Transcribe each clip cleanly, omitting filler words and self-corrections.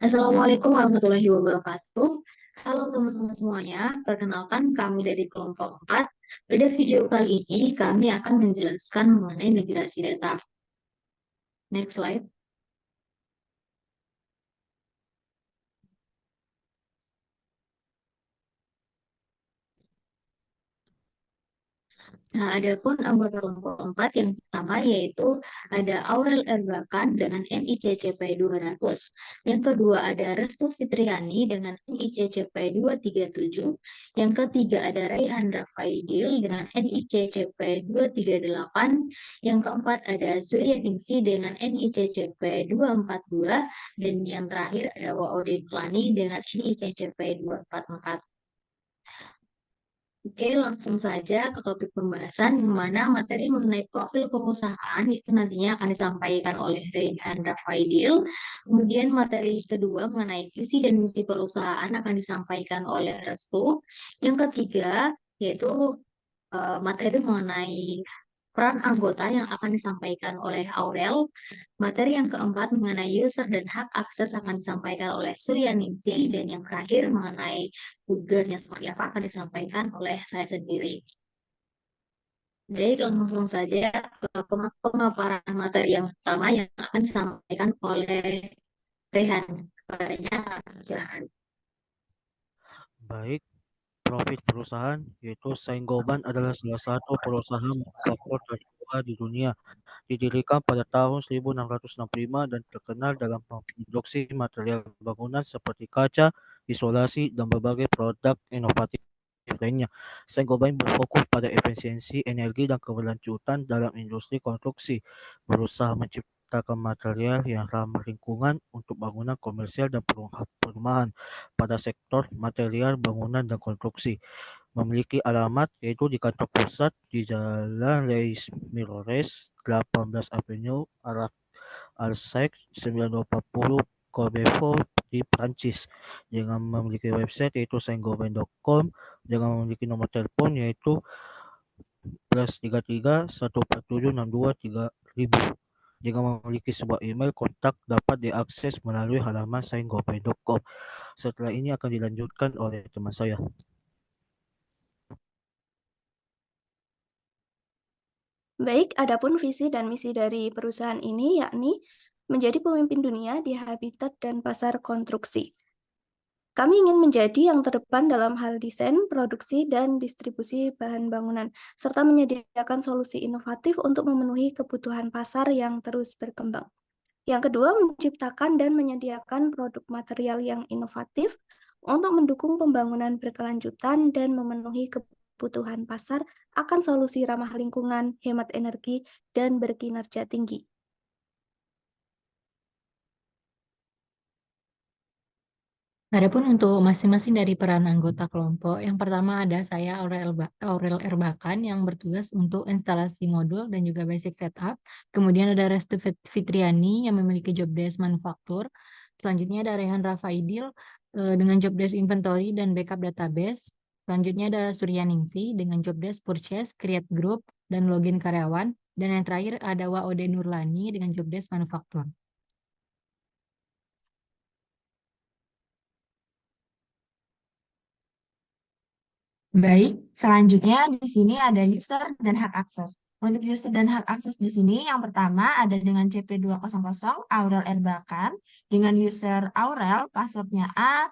Assalamualaikum warahmatullahi wabarakatuh. Halo teman-teman semuanya, perkenalkan kami dari kelompok 4. Pada video kali ini kami akan menjelaskan mengenai migrasi data. Next slide. Nah, adapun anggota kelompok 4 yang pertama yaitu ada Aurel Erbakan dengan NICCP 200. Yang kedua ada Restu Fitriani dengan NICCP 237. Yang ketiga ada Raihan Rafaidil dengan NICCP 238. Yang keempat ada Surya Ningsi dengan NICCP 242. Dan yang terakhir ada Waode Klani dengan NICCP 244. Oke, langsung saja ke topik pembahasan, yang mana materi mengenai profil perusahaan itu nantinya akan disampaikan oleh Rehan Rafaidil. Kemudian materi kedua mengenai visi dan misi perusahaan akan disampaikan oleh Restu. Yang ketiga yaitu materi mengenai peran anggota yang akan disampaikan oleh Aurel. Materi yang keempat mengenai user dan hak akses akan disampaikan oleh Suryaningsih, dan yang terakhir mengenai tugasnya seperti apa akan disampaikan oleh saya sendiri. Jadi langsung saja ke pemaparan materi yang pertama yang akan disampaikan oleh Rehan. Kepadanya, silakan. Baik, profit perusahaan yaitu Saint-Gobain adalah salah satu perusahaan manufaktur tertua di dunia. Didirikan pada tahun 1665 dan terkenal dalam memproduksi material bangunan seperti kaca, isolasi, dan berbagai produk inovatif lainnya. Saint-Gobain berfokus pada efisiensi energi dan keberlanjutan dalam industri konstruksi, berusaha menciptakan material yang ramah lingkungan untuk bangunan komersial dan perumahan pada sektor material bangunan dan konstruksi. Memiliki alamat yaitu di kantor pusat di Jalan Les Mirrores, 18 Avenue, Alsek 9240, Quebec di Prancis. Dengan memiliki website yaitu saintgobain.com, dengan memiliki nomor telepon yaitu +33 147623.000. Jika memiliki sebuah email, kontak dapat diakses melalui halaman saintgobain.com. Setelah ini akan dilanjutkan oleh teman saya. Baik, adapun visi dan misi dari perusahaan ini yakni menjadi pemimpin dunia di habitat dan pasar konstruksi. Kami ingin menjadi yang terdepan dalam hal desain, produksi, dan distribusi bahan bangunan, serta menyediakan solusi inovatif untuk memenuhi kebutuhan pasar yang terus berkembang. Yang kedua, menciptakan dan menyediakan produk material yang inovatif untuk mendukung pembangunan berkelanjutan dan memenuhi kebutuhan pasar akan solusi ramah lingkungan, hemat energi, dan berkinerja tinggi. Adapun untuk masing-masing dari peran anggota kelompok, yang pertama ada saya Aurel Erbakan yang bertugas untuk instalasi modul dan juga basic setup. Kemudian ada Restu Fitriani yang memiliki job desk manufaktur. Selanjutnya ada Rehan Rafaidil dengan job desk inventory dan backup database. Selanjutnya ada Surya Ningsi dengan job desk purchase, create group, dan login karyawan. Dan yang terakhir ada Waode Nurlani dengan job desk manufaktur. Baik, selanjutnya di sini ada user dan hak akses. Untuk user dan hak akses di sini, yang pertama ada dengan CP200 Aurel Erbakan. Dengan user Aurel, passwordnya A,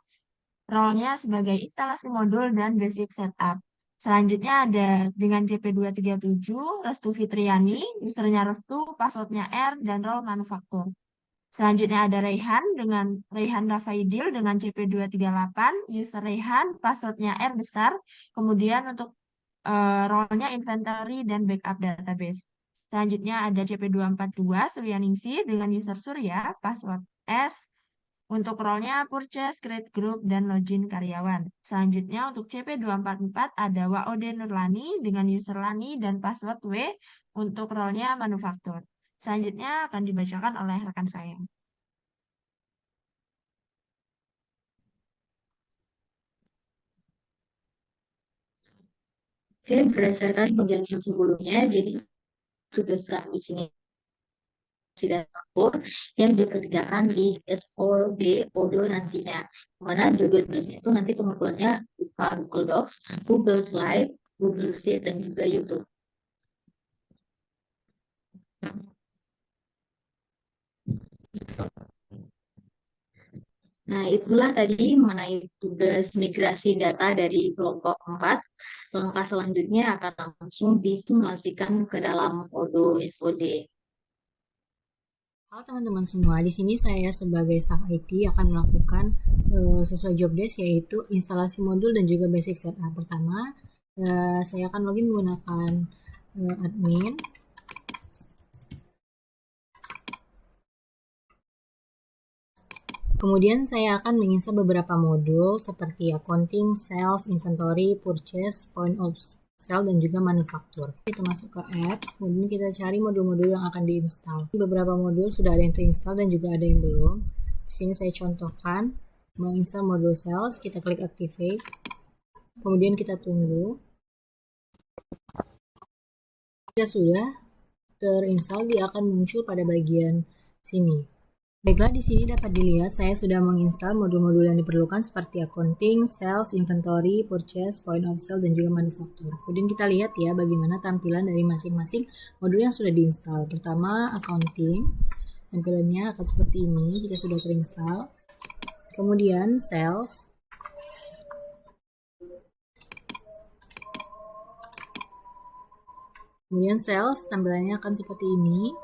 role-nya sebagai instalasi modul dan basic setup. Selanjutnya ada dengan CP237, Restu Fitriani, usernya Restu, passwordnya R, dan role manufaktur. Selanjutnya ada Raihan dengan Raihan Rafaidil dengan CP238, user Raihan, passwordnya R besar. Kemudian untuk role-nya inventory dan backup database. Selanjutnya ada CP242, Suryaningsih dengan user Surya, password S. Untuk role-nya purchase, create group, dan login karyawan. Selanjutnya untuk CP244 ada Waode Nurlani dengan user Lani dan password W untuk role-nya manufaktur. Selanjutnya akan dibacakan oleh rekan saya. Oke, berdasarkan penjelasan sebelumnya, jadi tugas kami di sini data yang dikerjakan di SOD modul nantinya. Mana Google Docs itu nanti pengumpulannya berupa Google Docs, Google Slide, Google Sheet, dan juga YouTube. Nah, itulah tadi mengenai tugas migrasi data dari kelompok 4. Langkah selanjutnya akan langsung disimulasikan ke dalam modul SOD. Halo teman-teman semua, di sini saya sebagai staf IT akan melakukan sesuai job desk, yaitu instalasi modul dan juga basic setup. Pertama, saya akan login menggunakan admin. Kemudian saya akan menginstal beberapa modul seperti accounting, sales, inventory, purchase, point of sale, dan juga manufaktur. Kita masuk ke apps, kemudian kita cari modul-modul yang akan diinstal. Beberapa modul sudah ada yang terinstall dan juga ada yang belum. Di sini saya contohkan menginstal modul sales, kita klik activate. Kemudian kita tunggu. Jika sudah terinstall, dia akan muncul pada bagian sini. Baiklah, di sini dapat dilihat saya sudah menginstal modul-modul yang diperlukan seperti accounting, sales, inventory, purchase, point of sale, dan juga manufaktur. Kemudian kita lihat ya bagaimana tampilan dari masing-masing modul yang sudah diinstal. Pertama, accounting. Tampilannya akan seperti ini jika sudah terinstall. Kemudian sales. Kemudian sales tampilannya akan seperti ini.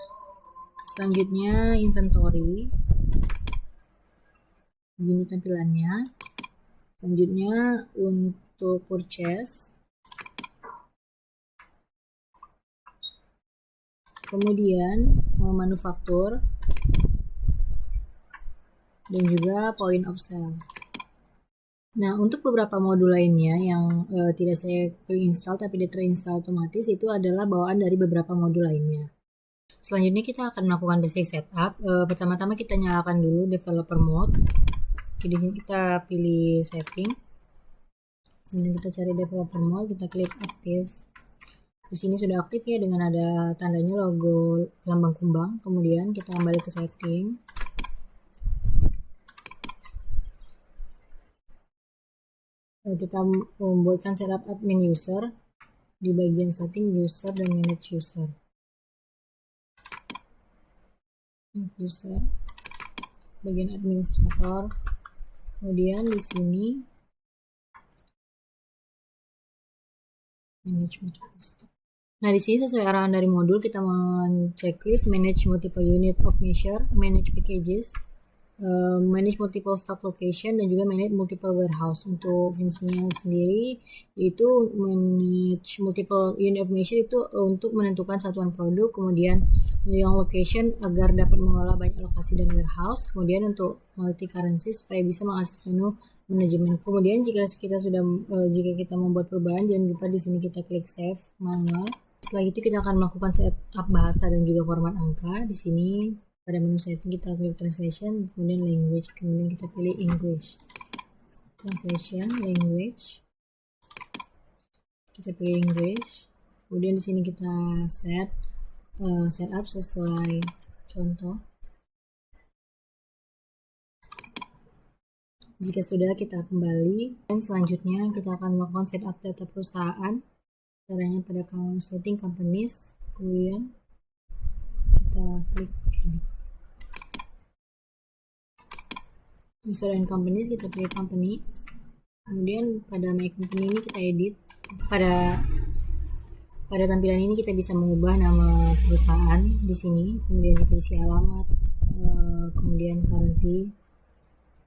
Selanjutnya inventory. Begini tampilannya. Selanjutnya untuk purchase. Kemudian manufaktur. Dan juga point of sale. Nah, untuk beberapa modul lainnya yang tidak saya install tapi dia terinstall otomatis, itu adalah bawaan dari beberapa modul lainnya. Selanjutnya kita akan melakukan basic setup. Pertama-tama kita nyalakan dulu developer mode. Oke, di sini kita pilih setting. Kemudian kita cari developer mode, kita klik aktif. Di sini sudah aktif ya dengan ada tandanya logo lambang kumbang. Kemudian kita kembali ke setting. Kita membuatkan setup admin user di bagian setting user dan manage user. User, bagian administrator. Kemudian di sini manage multiple stock. Nah, di sini sesuai arahan dari modul kita men-checklist manage multiple unit of measure, manage packages, manage multiple stock location, dan juga manage multiple warehouse. Untuk fungsinya sendiri yaitu manage multiple unit of measure itu untuk menentukan satuan produk, kemudian yang location agar dapat mengelola banyak lokasi dan warehouse, kemudian untuk multi currency supaya bisa mengakses menu manajemen. Kemudian jika kita membuat perubahan, jangan lupa di sini kita klik save manual. Setelah itu kita akan melakukan setup bahasa dan juga format angka. Di sini pada menu setting kita klik translation, kemudian language, kemudian kita pilih English. Translation, language. Kita pilih English. Kemudian di sini kita setup sesuai contoh. Jika sudah, kita kembali, dan selanjutnya kita akan melakukan setup data perusahaan. Caranya pada setting companies, kemudian kita klik edit. User and companies, kita pilih company. Kemudian pada my company ini kita edit. Pada tampilan ini kita bisa mengubah nama perusahaan di sini. Kemudian kita isi alamat, kemudian currency,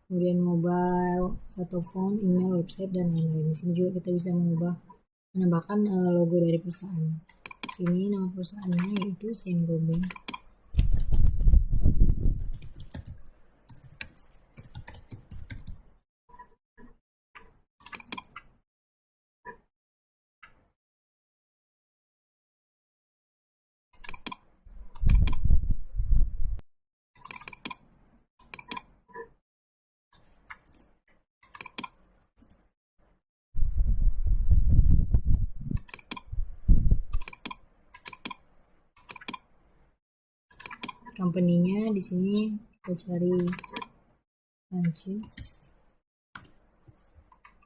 kemudian mobile atau phone, email, website, dan lain-lain. Di sini juga kita bisa menambahkan logo dari perusahaan. Ini nama perusahaannya yaitu Saint-Gobain. company-nya di sini kita cari Prancis.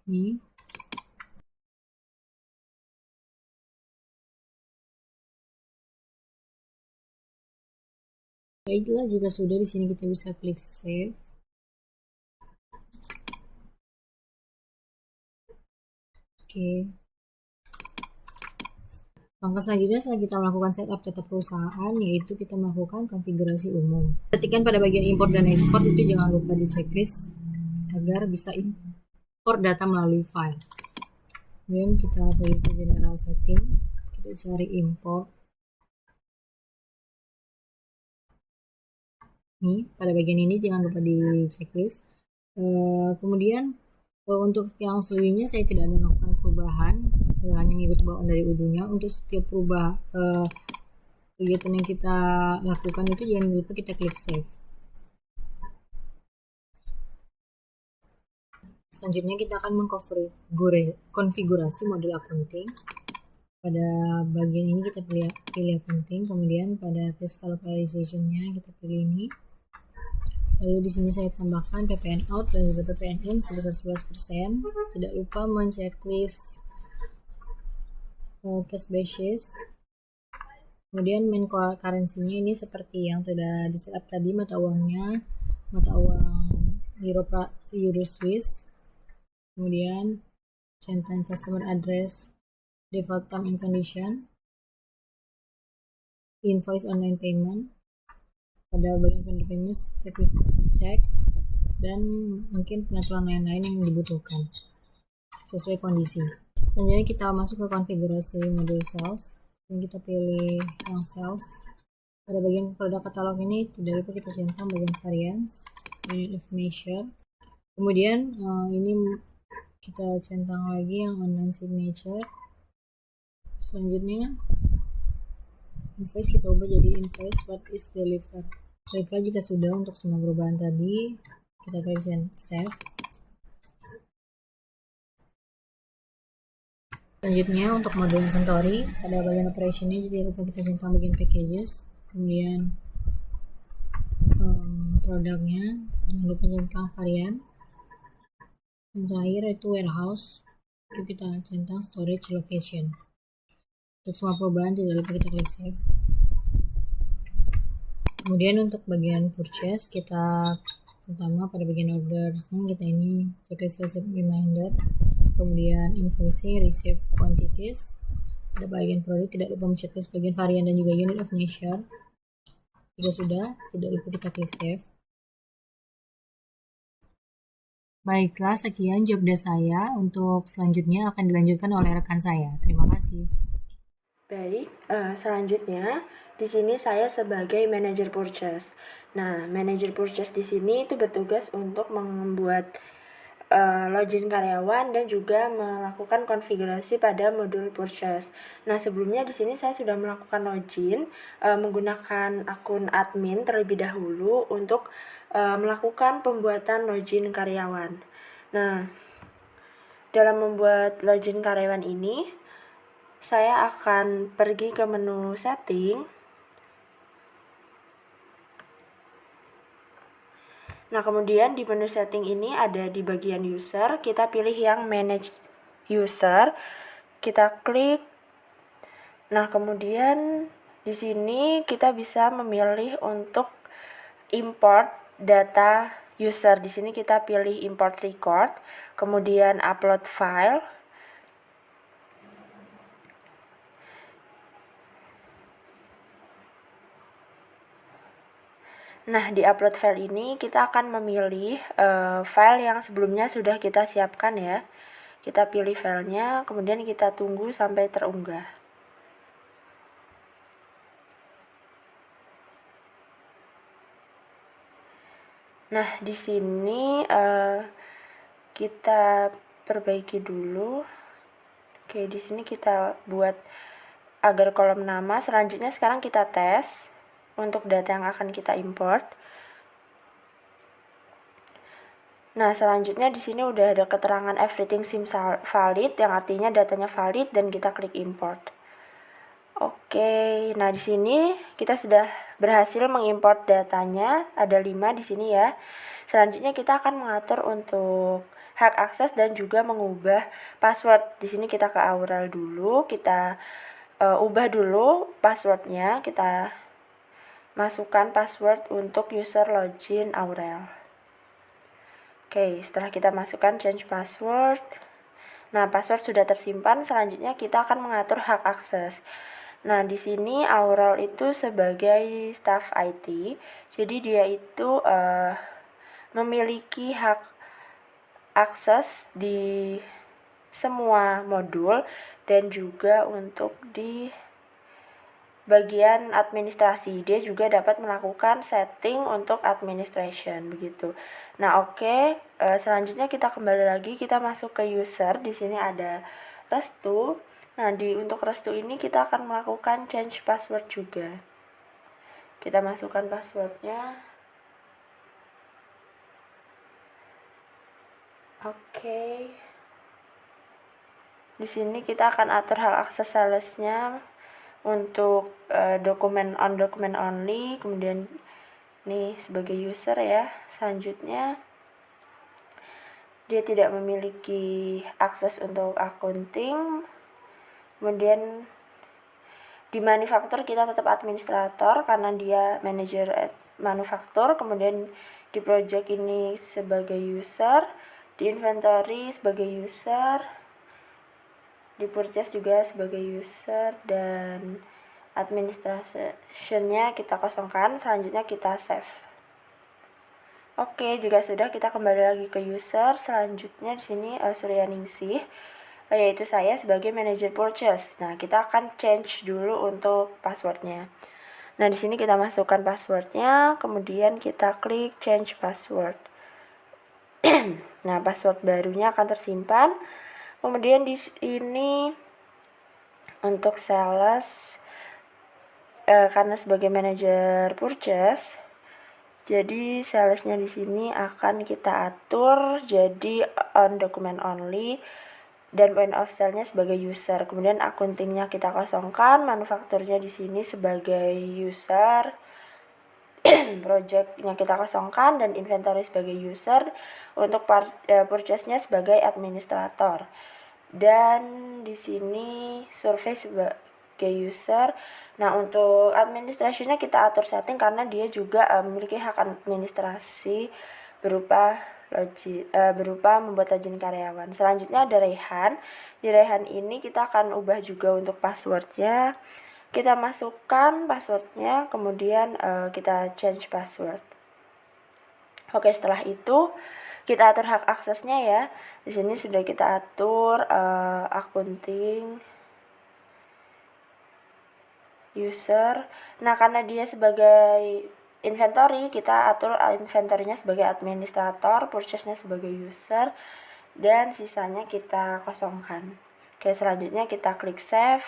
Nih. Baiklah, jika sudah di sini kita bisa klik save. Oke. Langkah selanjutnya setelah kita melakukan setup data perusahaan, yaitu kita melakukan konfigurasi umum. Perhatikan pada bagian import dan export itu jangan lupa di checklist agar bisa import data melalui file. Kemudian kita pergi ke general setting, kita cari import. Nih, pada bagian ini jangan lupa di checklist. Kemudian untuk yang selebihnya saya tidak ada melakukan perubahan, hanya mengikuti bawaan dari UDU-nya. Untuk setiap kegiatan yang kita lakukan itu jangan lupa kita klik save. Selanjutnya kita akan mengkonfigurasi modul accounting. Pada bagian ini kita pilih accounting, kemudian pada fiscal localization-nya kita pilih ini. Lalu di sini saya tambahkan PPN out dan juga PPN in sebesar 11%. Tidak lupa men-checklist cash basis. Kemudian main currency-nya ini seperti yang sudah di setup tadi, mata uangnya, mata uang Euro Swiss. Kemudian centang customer address, default term and condition, invoice online payment. Pada bagian vendor payments, checklist checks, dan mungkin pengaturan lain-lain yang dibutuhkan sesuai kondisi. Selanjutnya kita masuk ke konfigurasi modul sales, dan kita pilih yang sales. Pada bagian produk katalog ini tidak lupa kita centang bagian variance, unit of measure. Kemudian ini kita centang lagi yang online signature. Selanjutnya invoice kita ubah jadi invoice what is delivered. Baiklah, jika sudah untuk semua perubahan tadi, kita klik save. Selanjutnya untuk modul inventory, pada bagian operation-nya jadi lupa kita centang bagian packages, kemudian produknya, jangan lupa centang varian. Yang terakhir itu warehouse, itu kita centang storage location. Untuk semua perubahan tidak lupa kita klik save. Kemudian untuk bagian purchase, kita pertama pada bagian ordersnya kita ini checklist receipt reminder, kemudian invoicing, receive quantities. Pada bagian produk tidak lupa checklist bagian varian dan juga unit of measure. Jika sudah, tidak lupa kita klik save. Baiklah, sekian job desk saya. Untuk selanjutnya akan dilanjutkan oleh rekan saya. Terima kasih. Baik, selanjutnya di sini saya sebagai manajer purchase. Nah, manajer purchase di sini itu bertugas untuk membuat login karyawan dan juga melakukan konfigurasi pada modul purchase. Nah, sebelumnya di sini saya sudah melakukan login menggunakan akun admin terlebih dahulu untuk melakukan pembuatan login karyawan. Nah, dalam membuat login karyawan ini, saya akan pergi ke menu setting. Nah, kemudian di menu setting ini ada di bagian user, kita pilih yang manage user, kita klik. Nah, kemudian di sini kita bisa memilih untuk import data user. Di sini kita pilih import record, kemudian upload file. Nah, di upload file ini kita akan memilih file yang sebelumnya sudah kita siapkan ya. Kita pilih filenya, kemudian kita tunggu sampai terunggah. Nah, di sini kita perbaiki dulu. Oke, di sini kita buat agar kolom nama. Selanjutnya sekarang kita tes untuk data yang akan kita import. Nah, selanjutnya di sini udah ada keterangan everything seems valid, yang artinya datanya valid, dan kita klik import. Oke, nah di sini kita sudah berhasil mengimport datanya, ada 5 di sini ya. Selanjutnya kita akan mengatur untuk hak akses dan juga mengubah password. Di sini kita ke Aurel dulu, kita ubah dulu passwordnya, kita masukkan password untuk user login Aurel. Oke, setelah kita masukkan change password, nah password sudah tersimpan. Selanjutnya kita akan mengatur hak akses. Nah, di sini Aurel itu sebagai staff IT, jadi dia itu memiliki hak akses di semua modul dan juga untuk di bagian administrasi. Dia juga dapat melakukan setting untuk administration begitu. Nah, oke, selanjutnya kita kembali lagi, kita masuk ke user. Di sini ada Restu. Nah, untuk Restu ini kita akan melakukan change password juga. Kita masukkan passwordnya. Oke. Di sini kita akan atur hak akses salesnya untuk dokumen only, kemudian ini sebagai user ya. Selanjutnya dia tidak memiliki akses untuk accounting. Kemudian di manufaktur kita tetap administrator karena dia manajer manufaktur. Kemudian di project ini sebagai user, di inventory sebagai user, di purchase juga sebagai user, dan administration-nya kita kosongkan. Selanjutnya kita save. Oke, jika sudah kita kembali lagi ke user. Selanjutnya di sini Suryaningsih, yaitu saya sebagai manager purchase. Nah, kita akan change dulu untuk passwordnya. Nah, di sini kita masukkan passwordnya, kemudian kita klik change password. Nah, password barunya akan tersimpan. Kemudian di sini untuk sales, karena sebagai manajer purchase, jadi salesnya di sini akan kita atur jadi on document only, dan point of sale-nya sebagai user. Kemudian accounting-nya kita kosongkan, manufakturnya di sini sebagai user, project-nya kita kosongkan, dan inventory sebagai user. Untuk purchase-nya sebagai administrator. Dan di sini survei sebagai user. Nah, untuk administration-nya kita atur setting karena dia juga memiliki hak administrasi berupa membuat login karyawan. Selanjutnya ada Rehan. Di Rehan ini kita akan ubah juga untuk passwordnya. Kita masukkan passwordnya, kemudian kita change password. Oke, setelah itu kita atur hak aksesnya ya. Di sini sudah kita atur accounting, user. Nah, karena dia sebagai inventory, kita atur inventory-nya sebagai administrator, purchase-nya sebagai user, dan sisanya kita kosongkan. Oke, selanjutnya kita klik save.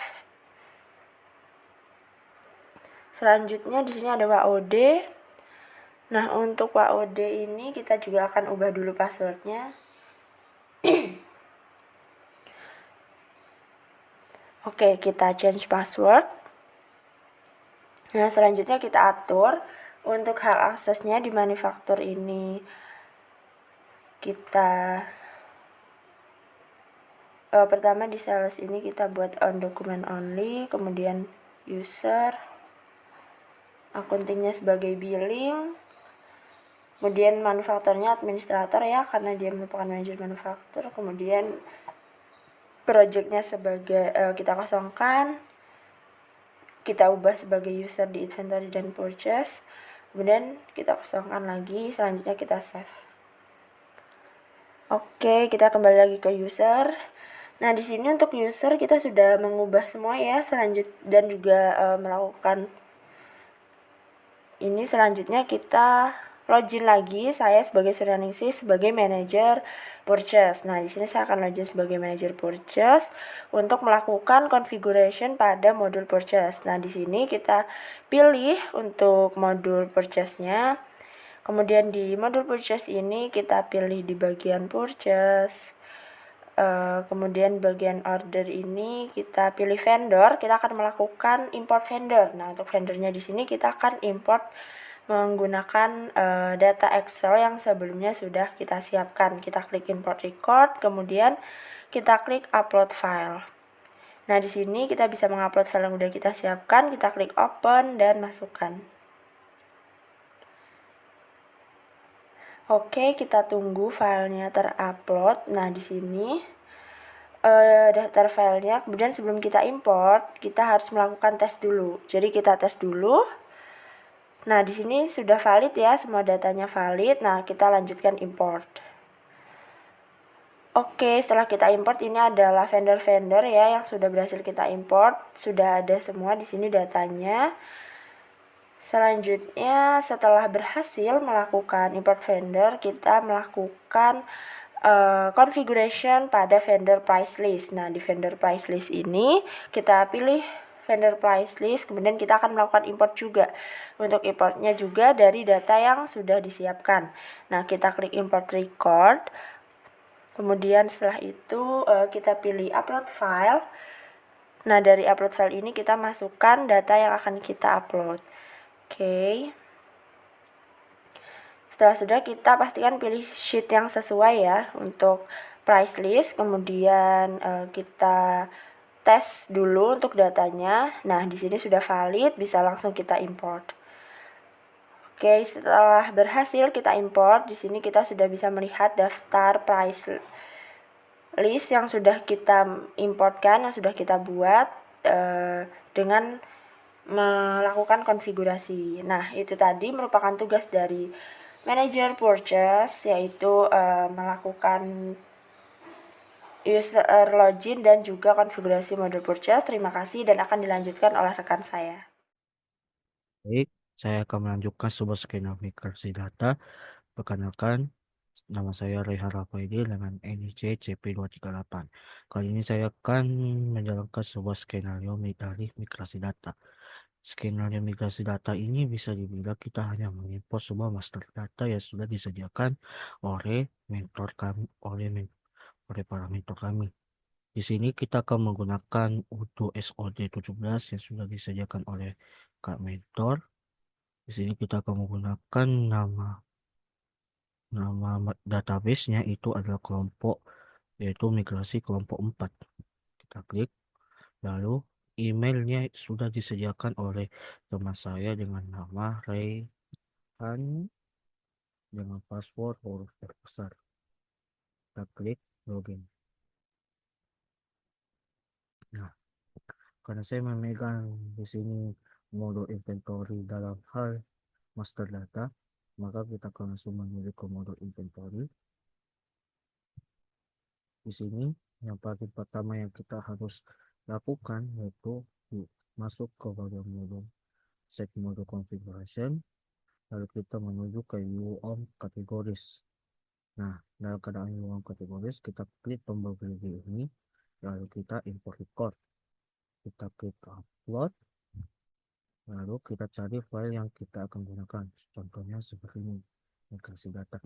Selanjutnya di sini ada WOD. Nah, untuk WOD ini kita juga akan ubah dulu passwordnya. Oke, kita change password. Nah, selanjutnya kita atur untuk hak aksesnya di manufaktur ini. Kita pertama di sales ini kita buat on document only, kemudian user, accounting-nya sebagai billing, kemudian manufakturnya administrator ya karena dia merupakan manajer manufaktur, kemudian project-nya sebagai kita kosongkan, kita ubah sebagai user di inventory dan purchase, kemudian kita kosongkan lagi, selanjutnya kita save. Oke, kita kembali lagi ke user. Nah, di sini untuk user kita sudah mengubah semua ya, dan juga melakukan ini. Selanjutnya kita login lagi, saya sebagai Suryaningsih sebagai manajer purchase. Nah, di sini saya akan login sebagai manajer purchase untuk melakukan configuration pada modul purchase. Nah, di sini kita pilih untuk modul purchase-nya. Kemudian di modul purchase ini kita pilih di bagian purchase. Kemudian bagian order ini kita pilih vendor, kita akan melakukan import vendor. Nah, untuk vendornya di sini kita akan import menggunakan data Excel yang sebelumnya sudah kita siapkan. Kita klik import record, kemudian kita klik upload file. Nah, di sini kita bisa mengupload file yang sudah kita siapkan, kita klik open dan masukkan. Oke, kita tunggu filenya terupload. Nah, di sini daftar filenya. Kemudian sebelum kita import, kita harus melakukan tes dulu. Jadi kita tes dulu. Nah, di sini sudah valid ya, semua datanya valid. Nah, kita lanjutkan import. Oke, setelah kita import, ini adalah vendor-vendor ya yang sudah berhasil kita import. Sudah ada semua di sini datanya. Selanjutnya, setelah berhasil melakukan import vendor, kita melakukan configuration pada vendor price list. Nah, di vendor price list ini kita pilih vendor price list, kemudian kita akan melakukan import juga. Untuk importnya juga dari data yang sudah disiapkan. Nah, kita klik import record. Kemudian setelah itu kita pilih upload file. Nah, dari upload file ini kita masukkan data yang akan kita upload. Oke. Setelah sudah, kita pastikan pilih sheet yang sesuai ya untuk price list. Kemudian kita tes dulu untuk datanya. Nah, di sini sudah valid, bisa langsung kita import. Oke, setelah berhasil kita import, di sini kita sudah bisa melihat daftar price list yang sudah kita importkan, yang sudah kita buat dengan melakukan konfigurasi. Nah, itu tadi merupakan tugas dari manager purchase, yaitu melakukan user login dan juga konfigurasi model purchase. Terima kasih dan akan dilanjutkan oleh rekan saya. Baik, saya akan melanjutkan sebuah skema migrasi data. Perkenalkan, nama saya Rehan Rafaidi dengan NIC CP238. Kali ini saya akan menjalankan sebuah skenario dari migrasi data. Skenario migrasi data ini bisa dibilang kita hanya mengimport sebuah master data yang sudah disediakan oleh mentor kami, oleh para mentor kami. Di sini kita akan menggunakan untuk SOD 17 yang sudah disediakan oleh Kak Mentor. Di sini kita akan menggunakan nama database-nya itu adalah kelompok, yaitu migrasi kelompok 4. Kita klik, lalu emailnya sudah disediakan oleh teman saya dengan nama Rayhan dengan password huruf terbesar. Kita klik login. Nah, karena saya memegang di sini modul inventory dalam hal master data, maka kita akan langsung memilih ke modul inventory. Di sini yang paling pertama yang kita harus lakukan yaitu masuk ke bagian modul set modul configuration, lalu kita menuju ke UOM categories. Nah, dalam keadaan UOM categories, kita klik tombol pilih ini, lalu kita import record, kita klik upload, lalu kita cari file yang kita akan gunakan, contohnya seperti ini, migrasi data.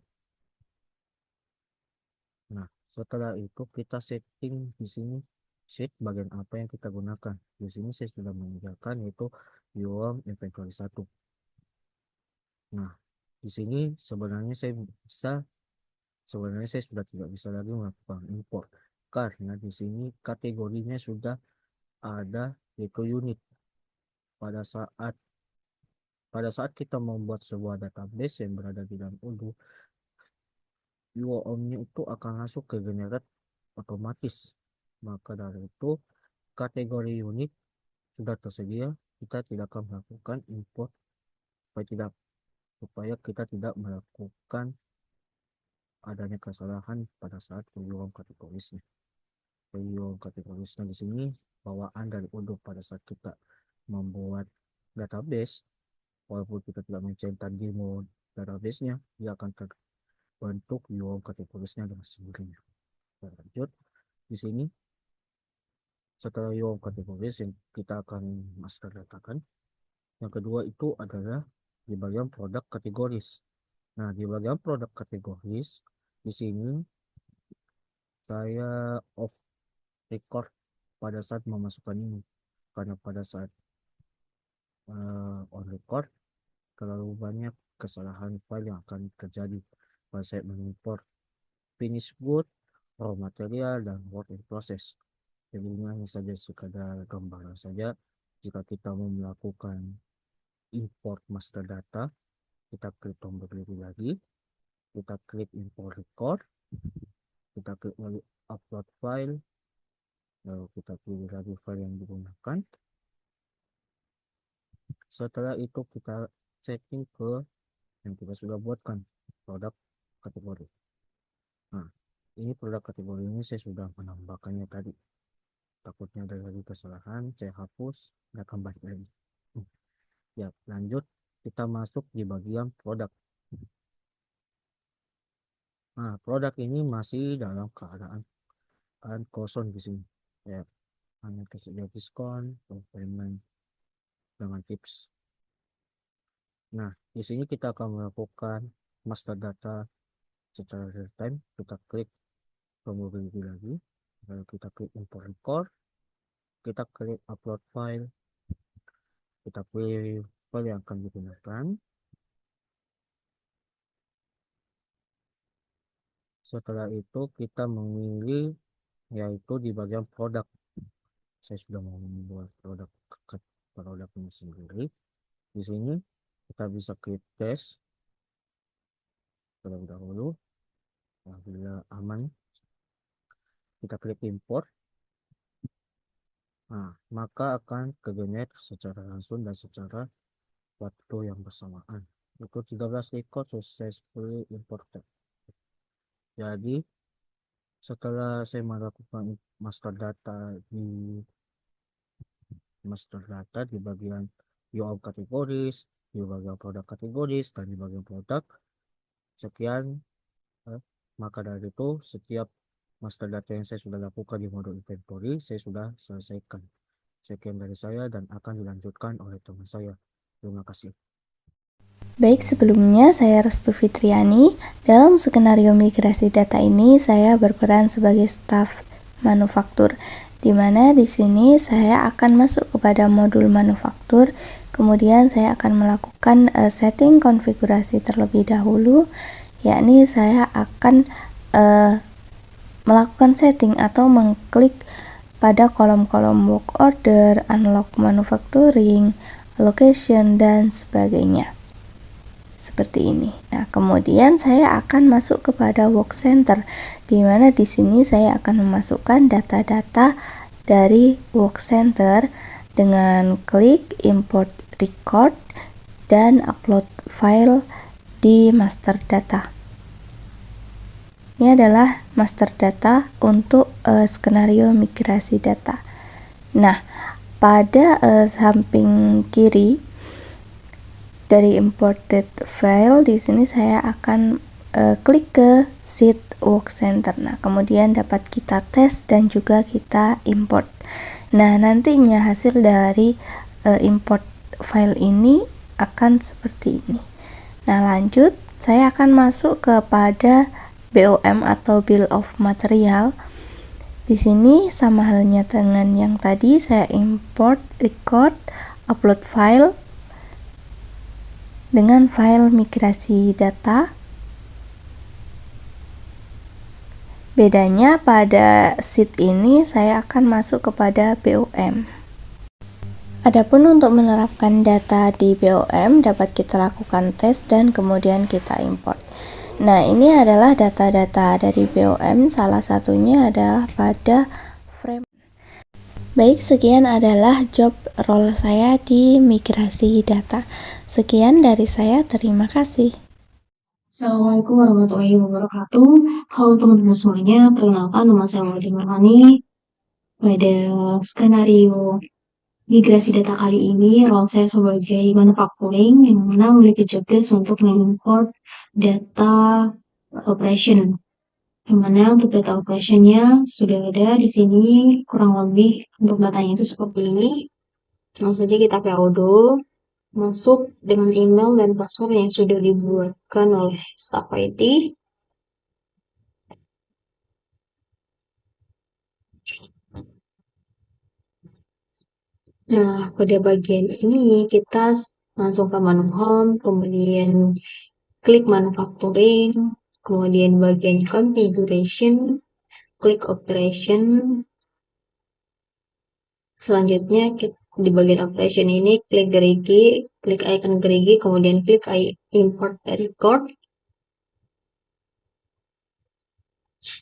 Nah, setelah itu kita setting di sini sheet bagian apa yang kita gunakan. Di sini saya sudah menyediakan yaitu UOM inventory 1. Nah, di sini sebenarnya saya sudah tidak bisa lagi melakukan import karena di sini kategorinya sudah ada yaitu unit. Pada saat kita membuat sebuah database yang berada di dalam Odoo, UOM-nya itu akan masuk ke generate otomatis. Maka dari itu kategori unit sudah tersedia, kita tidak akan melakukan import supaya kita tidak melakukan adanya kesalahan pada saat UOM kategorisnya. UOM kategorisnya di sini bawaan dari Odoo pada saat kita membuat database, walaupun kita tidak mencentang di mode database-nya, dia akan terbentuk UOM kategorisnya dengan sendirinya. Lanjut di sini. Setelah UOM kategoris yang kita akan master datakan, yang kedua itu adalah di bagian produk kategoris. Nah, di bagian produk kategoris di sini saya off record pada saat memasukkan ini, karena pada saat on record terlalu banyak kesalahan file yang akan terjadi pada saat mengimport finish good, raw material, dan work in process. Jadi ini hanya saja sekadar gambaran saja. Jika kita mau melakukan import master data, kita klik tombol pilih lagi, kita klik import record, kita klik lagi upload file, lalu kita pilih lagi file yang digunakan. Setelah itu kita setting ke yang kita sudah buatkan, produk kategori. Nah, ini produk kategori ini saya sudah menambahkannya tadi. Takutnya ada lagi kesalahan, saya hapus, dan akan balik lagi. Ya, lanjut kita masuk di bagian produk. Nah, produk ini masih dalam keadaan kosong di sini. Ya, hanya tersedia diskon, payment dengan tips. Nah, di sini kita akan melakukan master data secara real time. Kita klik tombol pilih lagi, lalu kita klik import record, kita klik upload file, kita pilih file yang akan digunakan. Setelah itu kita memilih yaitu di bagian produk. Saya sudah membuat produk ini sendiri. Di sini kita bisa klik test terlebih dahulu. Apabila aman, kita klik import. Nah, maka akan ke-generate secara langsung dan secara waktu yang bersamaan. Itu 13 record successfully imported. Jadi setelah saya melakukan master data di bagian UAU kategoris, di bagian produk kategoris, dan di bagian produk, sekian. Maka dari itu setiap master data yang saya sudah lakukan di modul inventory saya sudah selesaikan. Sekian dari saya dan akan dilanjutkan oleh teman saya. Terima kasih. Baik, sebelumnya saya Restu Fitriani. Dalam skenario migrasi data ini saya berperan sebagai staf manufaktur, di mana di sini saya akan masuk kepada modul manufaktur, kemudian saya akan melakukan setting konfigurasi terlebih dahulu, yakni saya akan melakukan setting atau mengklik pada kolom-kolom work order, unlock manufacturing, allocation, dan sebagainya. Seperti ini. Nah, kemudian saya akan masuk kepada work center, di mana di sini saya akan memasukkan data-data dari work center dengan klik import record dan upload file di master data. Ini adalah master data untuk skenario migrasi data. Nah, pada samping kiri dari imported file, di sini saya akan klik ke sheet work center. Nah, kemudian dapat kita tes dan juga kita import. Nah, nantinya hasil dari import file ini akan seperti ini. Nah, lanjut saya akan masuk kepada BOM atau Bill of Material. Di sini sama halnya dengan yang tadi, saya import record, upload file dengan file migrasi data. Bedanya pada sheet ini saya akan masuk kepada BOM. Adapun untuk menerapkan data di BOM dapat kita lakukan tes dan kemudian kita import. Nah, ini adalah data-data dari BOM, salah satunya adalah pada frame. Baik, sekian adalah job role saya di migrasi data. Sekian dari saya, terima kasih. Assalamualaikum warahmatullahi wabarakatuh. Halo teman-teman semuanya, perkenalkan nama saya Maudie Marhani. Pada skenario migrasi data kali ini, role saya sebagai manufacturing yang mana memiliki job desk untuk mengimport data operation. Yang mana untuk data operationnya sudah ada di sini, kurang lebih untuk datanya itu seperti ini. Langsung saja kita ke Odo, masuk dengan email dan password yang sudah dibuatkan oleh staff IT. Nah, pada bagian ini kita langsung ke menu home, kemudian klik manufacturing, kemudian bagian configuration, klik operation. Selanjutnya di bagian operation ini klik gerigi, klik icon gerigi, kemudian klik import record.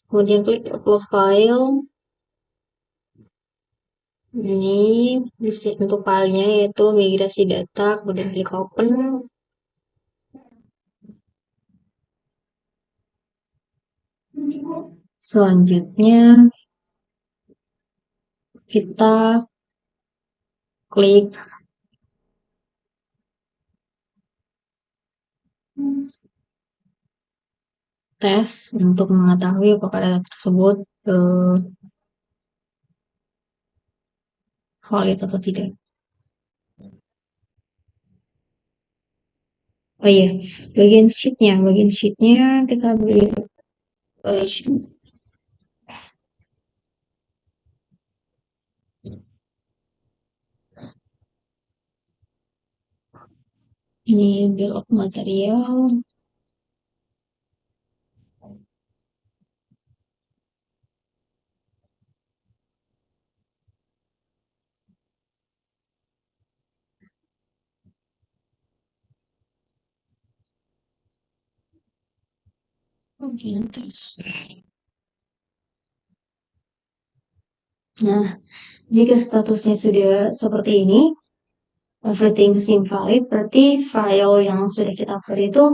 Kemudian klik upload file. Ini untuk filenya yaitu migrasi data, kemudian klik open. Selanjutnya kita klik tes untuk mengetahui apakah data tersebut valid atau tidak. Oh iya, bagian sheetnya kita beri operation. Ini bill of material. Kemudian tes. Nah, jika statusnya sudah seperti ini, everything seem valid, berarti file yang sudah kita upload itu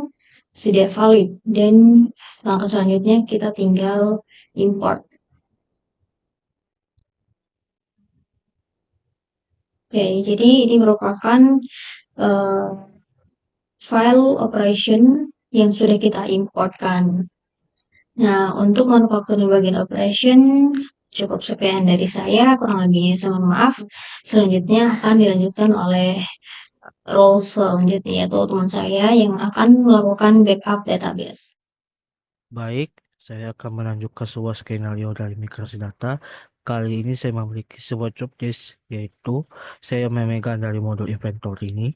sudah valid. Dan langkah selanjutnya kita tinggal import. Oke, jadi ini merupakan file operation yang sudah kita importkan. Nah, untuk manufacturing bagian operation, cukup sekian dari saya, kurang lebihnya saya mohon maaf. Selanjutnya akan dilanjutkan oleh role selanjutnya, yaitu teman saya yang akan melakukan backup database. Baik, saya akan melanjutkan sebuah skenario dari migrasi data. Kali ini saya memiliki sebuah job desk, yaitu saya memegang dari modul inventory ini.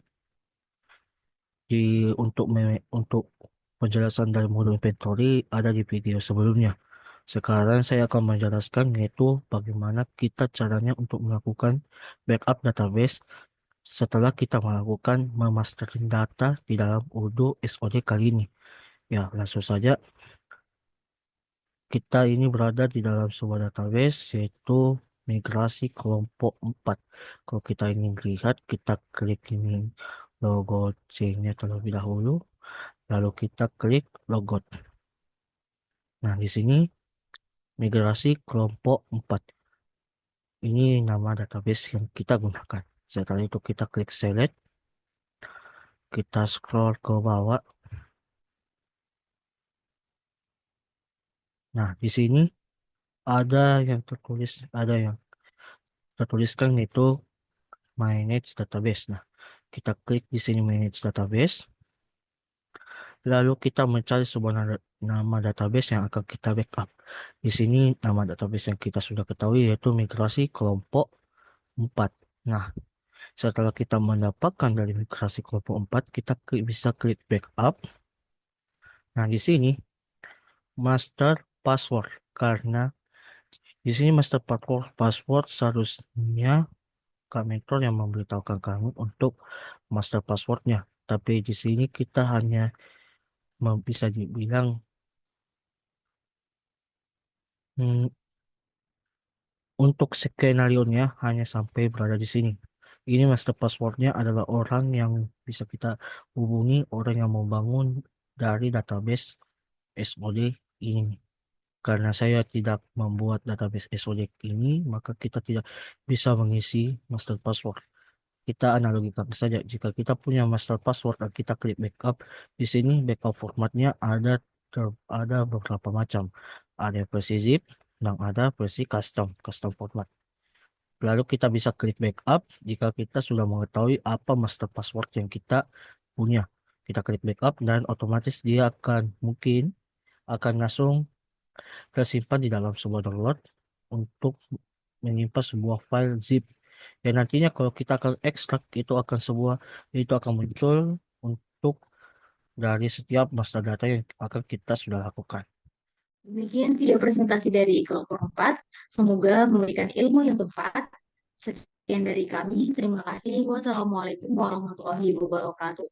Untuk penjelasan dari modul inventory ada di video sebelumnya. Sekarang saya akan menjelaskan yaitu bagaimana kita caranya untuk melakukan backup database setelah kita melakukan memastering data di dalam Odoo SOD kali ini. Ya, langsung saja kita ini berada di dalam sebuah database yaitu migrasi kelompok 4. Kalau kita ingin lihat, kita klik ini logo C-nya terlebih dahulu, lalu kita klik logout. Nah, di sini migrasi kelompok 4. Ini nama database yang kita gunakan. Setelah itu kita klik select, kita scroll ke bawah. Nah, di sini ada yang tertuliskan yaitu manage database. Nah, kita klik di sini manage database. Lalu kita mencari sebuah nama database yang akan kita backup. Di sini nama database yang kita sudah ketahui yaitu migrasi kelompok 4. Nah, setelah kita mendapatkan dari migrasi kelompok 4, kita bisa klik backup. Nah, di sini master password, karena di sini master password seharusnya Kak Mentor yang memberitahukan kamu untuk master passwordnya. Tapi di sini kita hanya bisa dibilang untuk skenario-nya hanya sampai berada di sini. Ini master passwordnya adalah orang yang bisa kita hubungi, orang yang membangun dari database SOD ini. Karena saya tidak membuat database SOD ini, maka kita tidak bisa mengisi master password. Kita analogikan saja, jika kita punya master password dan kita klik backup, di sini backup formatnya ada beberapa macam. Ada versi zip dan ada versi custom format. Lalu kita bisa klik backup jika kita sudah mengetahui apa master password yang kita punya. Kita klik backup dan otomatis dia akan langsung tersimpan di dalam sebuah download untuk menyimpan sebuah file zip Dan nantinya kalau kita akan ekstrak itu akan muncul untuk dari setiap master data yang akan kita sudah lakukan. Demikian video presentasi dari kelompok 4. Semoga memberikan ilmu yang tepat. Sekian dari kami. Terima kasih. Wassalamualaikum warahmatullahi wabarakatuh.